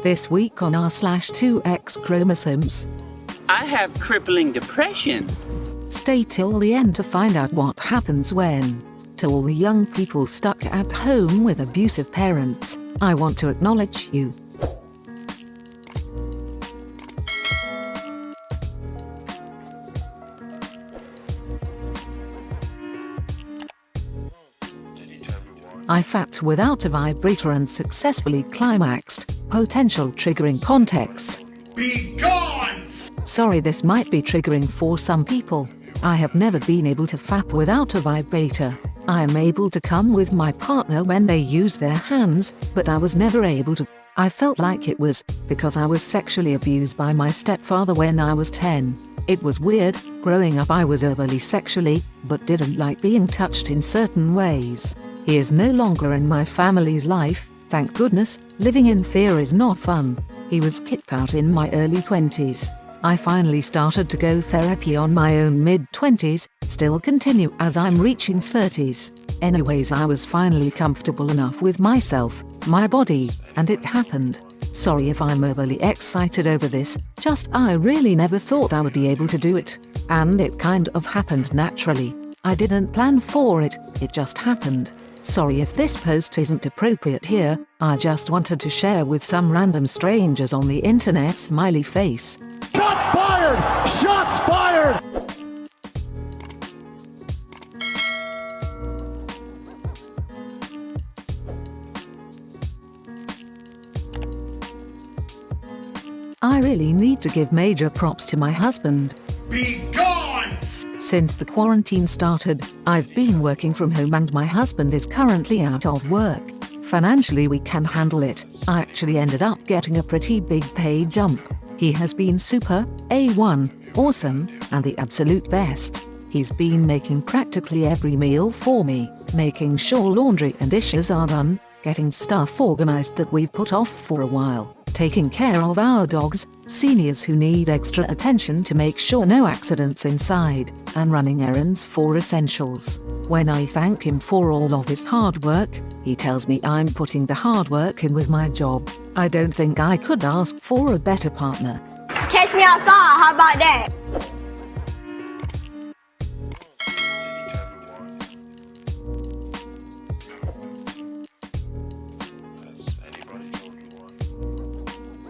This week on r/2XChromosomes. I have crippling depression. Stay till the end to find out what happens when. To all the young people stuck at home with abusive parents, I want to acknowledge you. I fapped without a vibrator and successfully climaxed. Potential triggering context. Be gone! Sorry, this might be triggering for some people. I have never been able to fap without a vibrator. I am able to come with my partner when they use their hands, but I was never able to. I felt like it was because I was sexually abused by my stepfather when I was 10. It was weird. Growing up I was overly sexually, but didn't like being touched in certain ways. He is no longer in my family's life, thank goodness. Living in fear is not fun. He was kicked out in my early 20s. I finally started to go therapy on my own mid-20s, still continue as I'm reaching 30s. Anyways, I was finally comfortable enough with myself, my body, and it happened. Sorry if I'm overly excited over this, just I really never thought I would be able to do it. And it kind of happened naturally. I didn't plan for it, it just happened. Sorry if this post isn't appropriate here, I just wanted to share with some random strangers on the internet smiley face. Shots fired! Shots fired! I really need to give major props to my husband. Be gone! Since the quarantine started, I've been working from home and my husband is currently out of work. Financially we can handle it. I actually ended up getting a pretty big pay jump. He has been super, A1, awesome, and the absolute best. He's been making practically every meal for me, making sure laundry and dishes are done, getting stuff organized that we've put off for a while, taking care of our dogs, seniors who need extra attention to make sure no accidents inside, and running errands for essentials. When I thank him for all of his hard work, he tells me I'm putting the hard work in with my job. I don't think I could ask for a better partner. Catch me outside, how about that?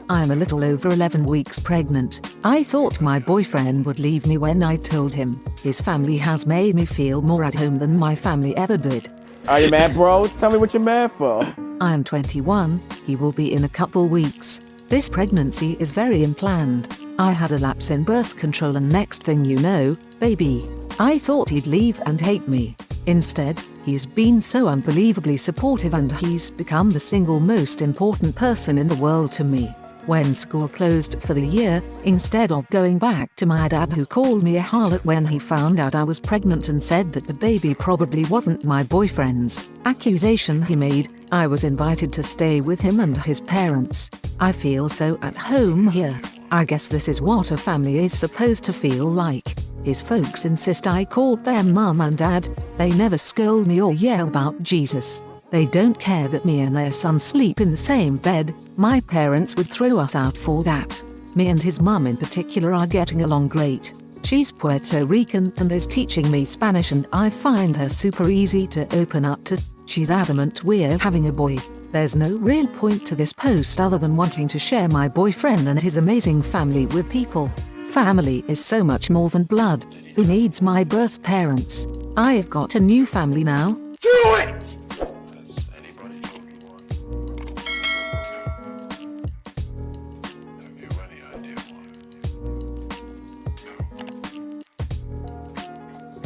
I'm a little over 11 weeks pregnant. I thought my boyfriend would leave me when I told him. His family has made me feel more at home than my family ever did. Are you mad, bro? Tell me what you're mad for. I am 21, he will be in a couple weeks. This pregnancy is very unplanned. I had a lapse in birth control and next thing you know, baby. I thought he'd leave and hate me. Instead, he's been so unbelievably supportive and he's become the single most important person in the world to me. When school closed for the year, instead of going back to my dad who called me a harlot when he found out I was pregnant and said that the baby probably wasn't my boyfriend's accusation he made, I was invited to stay with him and his parents. I feel so at home here. I guess this is what a family is supposed to feel like. His folks insist I called them mum and dad. They never scold me or yell about Jesus. They don't care that me and their son sleep in the same bed. My parents would throw us out for that. Me and his mum in particular are getting along great. She's Puerto Rican and is teaching me Spanish and I find her super easy to open up to. She's adamant we're having a boy. There's no real point to this post other than wanting to share my boyfriend and his amazing family with people. Family is so much more than blood. Who needs my birth parents? I've got a new family now. Do it!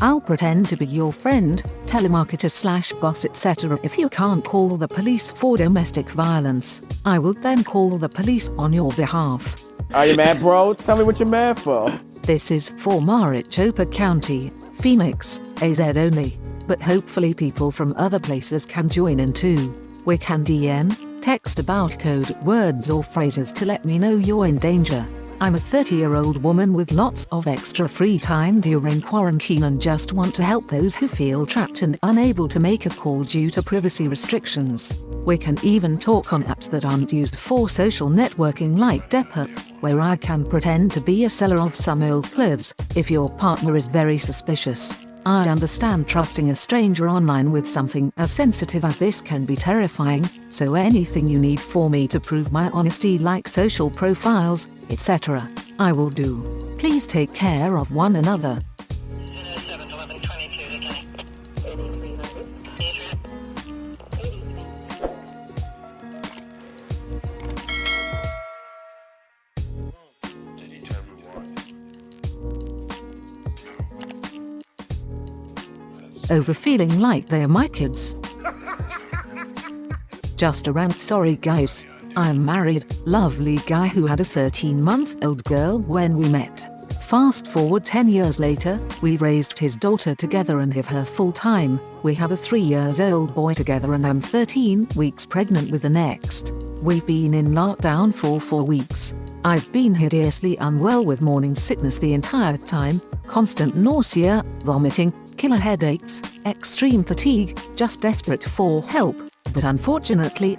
I'll pretend to be your friend, telemarketer/boss etc. If you can't call the police for domestic violence, I will then call the police on your behalf. Are you mad, bro? Tell me what you're mad for. This is for Maricopa County, Phoenix, AZ only, but hopefully people from other places can join in too. We can DM, text about code words or phrases to let me know you're in danger. I'm a 30-year-old woman with lots of extra free time during quarantine and just want to help those who feel trapped and unable to make a call due to privacy restrictions. We can even talk on apps that aren't used for social networking like Depop, where I can pretend to be a seller of some old clothes if your partner is very suspicious. I understand trusting a stranger online with something as sensitive as this can be terrifying, so anything you need for me to prove my honesty like social profiles, etc., I will do. Please take care of one another. Over feeling like they are my kids. Just a rant, sorry guys. I'm married, lovely guy who had a 13-month-old girl when we met. Fast forward 10 years later, we raised his daughter together and have her full time. We have a 3-year-old boy together and I'm 13 weeks pregnant with the next. We've been in lockdown for 4 weeks. I've been hideously unwell with morning sickness the entire time, constant nausea, vomiting, killer headaches, extreme fatigue, just desperate for help. But unfortunately,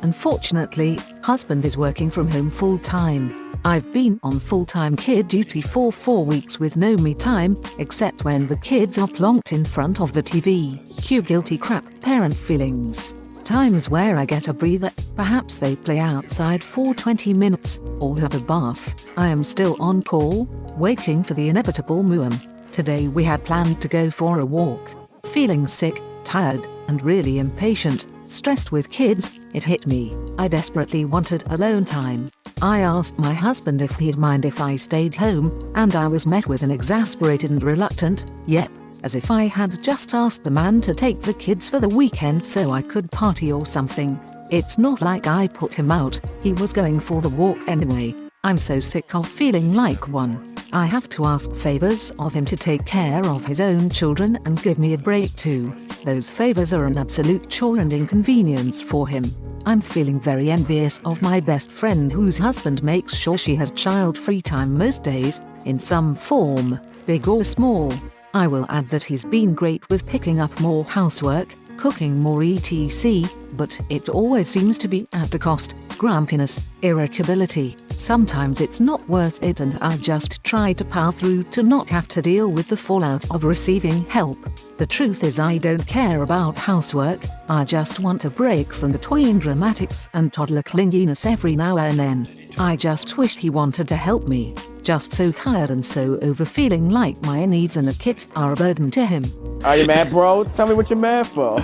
husband is working from home full time. I've been on full-time kid duty for 4 weeks with no me time, except when the kids are plonked in front of the TV. Cue guilty crap parent feelings. Times where I get a breather, perhaps they play outside for 20 minutes, or have a bath. I am still on call, waiting for the inevitable muum. Today we had planned to go for a walk. Feeling sick, tired, and really impatient, stressed with kids, it hit me. I desperately wanted alone time. I asked my husband if he'd mind if I stayed home, and I was met with an exasperated and reluctant, yep, as if I had just asked the man to take the kids for the weekend so I could party or something. It's not like I put him out, he was going for the walk anyway. I'm so sick of feeling like one. I have to ask favors of him to take care of his own children and give me a break too. Those favors are an absolute chore and inconvenience for him. I'm feeling very envious of my best friend whose husband makes sure she has child-free time most days, in some form, big or small. I will add that he's been great with picking up more housework, cooking more etc., but it always seems to be at a cost, grumpiness, irritability. Sometimes it's not worth it and I just try to power through to not have to deal with the fallout of receiving help. The truth is I don't care about housework, I just want a break from the tween dramatics and toddler clinginess every now and then. I just wish he wanted to help me. Just so tired and so over feeling like my needs and the kids are a burden to him. Are you mad, bro? Tell me what you're mad for.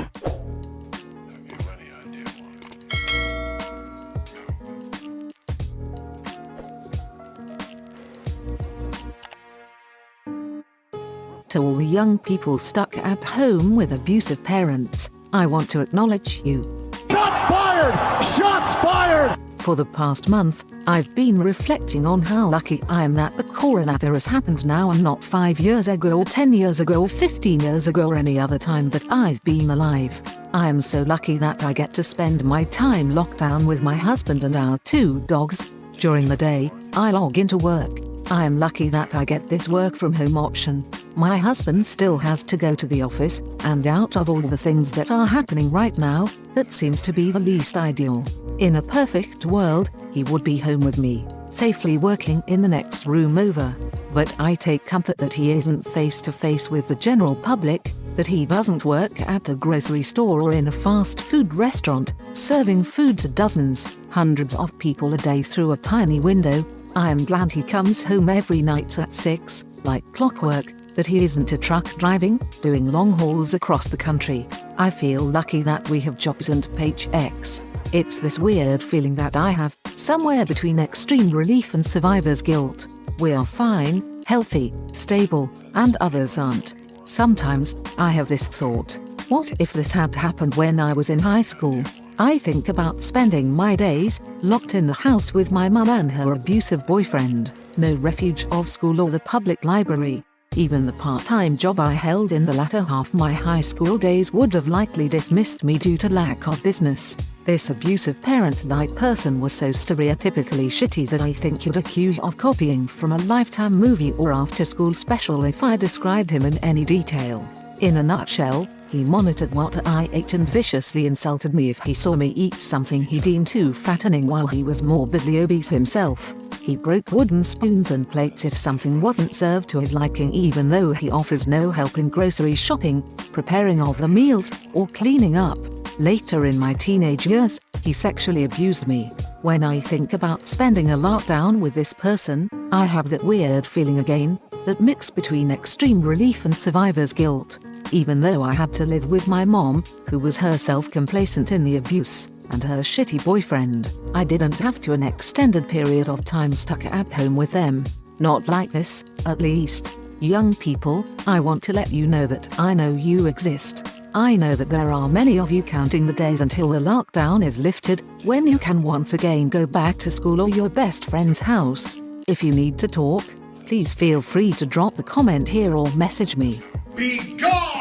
To all the young people stuck at home with abusive parents, I want to acknowledge you. Shots fired! Shots fired! For the past month, I've been reflecting on how lucky I am that the coronavirus happened now and not 5 years ago or 10 years ago or 15 years ago or any other time that I've been alive. I am so lucky that I get to spend my time locked down with my husband and our 2 dogs. During the day, I log into work. I am lucky that I get this work from home option. My husband still has to go to the office, and out of all the things that are happening right now, that seems to be the least ideal. In a perfect world, he would be home with me, safely working in the next room over. But I take comfort that he isn't face to face with the general public, that he doesn't work at a grocery store or in a fast food restaurant, serving food to dozens, hundreds of people a day through a tiny window. I am glad he comes home every night at 6, like clockwork, that he isn't a truck driving, doing long hauls across the country. I feel lucky that we have jobs and paychecks. It's this weird feeling that I have, somewhere between extreme relief and survivor's guilt. We are fine, healthy, stable, and others aren't. Sometimes, I have this thought, what if this had happened when I was in high school? I think about spending my days locked in the house with my mum and her abusive boyfriend, no refuge of school or the public library. Even the part-time job I held in the latter half my high school days would have likely dismissed me due to lack of business. This abusive parent-like person was so stereotypically shitty that I think you'd accuse of copying from a Lifetime movie or after-school special if I described him in any detail. In a nutshell, he monitored what I ate and viciously insulted me if he saw me eat something he deemed too fattening while he was morbidly obese himself. He broke wooden spoons and plates if something wasn't served to his liking, even though he offered no help in grocery shopping, preparing of the meals, or cleaning up. Later in my teenage years, he sexually abused me. When I think about spending a lockdown with this person, I have that weird feeling again, that mix between extreme relief and survivor's guilt. Even though I had to live with my mom, who was herself complacent in the abuse, and her shitty boyfriend, I didn't have to an extended period of time stuck at home with them. Not like this, at least. Young people, I want to let you know that I know you exist. I know that there are many of you counting the days until the lockdown is lifted, when you can once again go back to school or your best friend's house. If you need to talk, please feel free to drop a comment here or message me. Be gone!